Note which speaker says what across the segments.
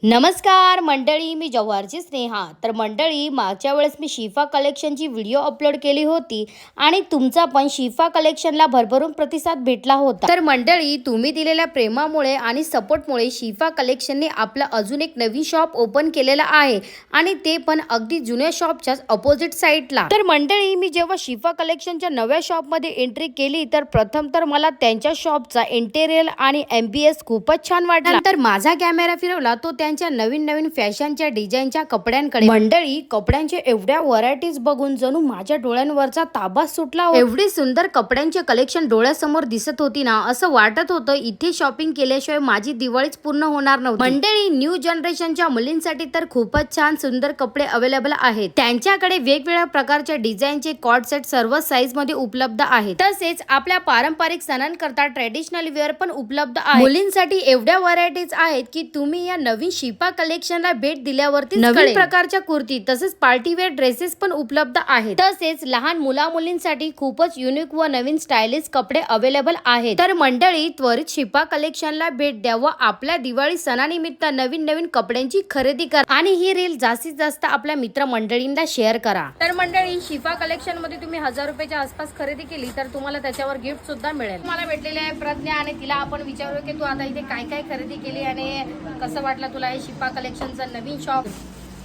Speaker 1: नमस्कार मंडळी, मी जव्हारची स्नेहा. तर मंडळी, मागच्या वेळेस मी शिफा कलेक्शनची व्हिडिओ अपलोड केली होती आणि तुमचा पण शिफा कलेक्शनला भरभरून प्रतिसाद भेटला होता. तर मंडळी, तुम्ही दिलेल्या प्रेमामुळे आणि सपोर्टमुळे शिफा कलेक्शनने आपलं अजून एक नवीन शॉप ओपन केलेलं आहे आणि ते पण अगदी जुन्या शॉपच्याच अपोजिट साईडला. तर मंडळी, मी जेव्हा शिफा कलेक्शनच्या नव्या शॉपमध्ये एंट्री केली तर प्रथम तर मला त्यांच्या शॉपचा इंटेरियर आणि एमबीएस खूपच छान वाटला. तर माझा कॅमेरा फिरवला तो त्यांच्या नवीन फॅशनच्या डिझाईनच्या कपड्यांकडे. मंडळी, कपड्यांचे एवढ्या व्हरायटीज बघून जणू माझ्या डोळ्यांवरचा ताबा सुटला. एवढी सुंदर कपड्यांचे कलेक्शन डोळ्यासमोर दिसत होती ना, असं वाटत होतं इथे शॉपिंग केल्याशिवाय माझी दिवाळीच पूर्ण होणार नव्हती. मंडळी, न्यू जनरेशनच्या मुलींसाठी तर खूपच छान सुंदर कपडे अवेलेबल आहेत. त्यांच्याकडे वेगवेगळ्या प्रकारच्या डिझाईनचे कॉर्ड सेट सर्व साईज मध्ये उपलब्ध आहेत. तसेच आपल्या पारंपरिक सणांकरता ट्रेडिशनल वेअर पण उपलब्ध आहे. मुलींसाठी एवढ्या व्हरायटीज आहेत की तुम्ही या नवीन शिफा कलेक्शनला भेट दिल्यावरती नवीन प्रकारच्या कुर्ती तसेच पार्टीवेअर ड्रेसेस पण उपलब्ध आहेत. तसेच लहान मुला मुलींसाठी खूपच युनिक व नवीन स्टायलिश कपडे अवेलेबल आहेत. तर मंडळी, त्वरित शिफा कलेक्शनला भेट द्या व आपल्या दिवाळी सणानिमित्त नवीन कपड्यांची खरेदी करा आणि ही रील जास्तीत जास्त आपल्या मित्र मंडळींना शेअर करा. तर मंडळी, शिफा कलेक्शन मध्ये तुम्ही 1000 रुपयाच्या आसपास खरेदी केली तर तुम्हाला त्याच्यावर गिफ्ट सुद्धा मिळेल. मला भेटलेले आहे प्रज्ञा आणि तिला आपण विचारू की तू आता इथे काय काय खरेदी केली आणि कसं वाटलं तुला हे शिफा कलेक्शनचं नवीन शॉप.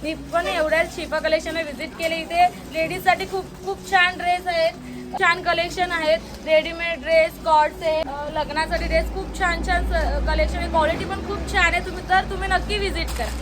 Speaker 2: मी पण एवढ्याच शिफा कलेक्शन व्हिजिट केले. इथे लेडीज साठी खूप छान ड्रेस आहेत, छान कलेक्शन आहेत. रेडीमेड ड्रेस, कॉर्ड्स आहे, लग्नासाठी ड्रेस, खूप छान कलेक्शन आहे. क्वालिटी पण खूप छान आहे. तुम्ही नक्की व्हिजिट करा.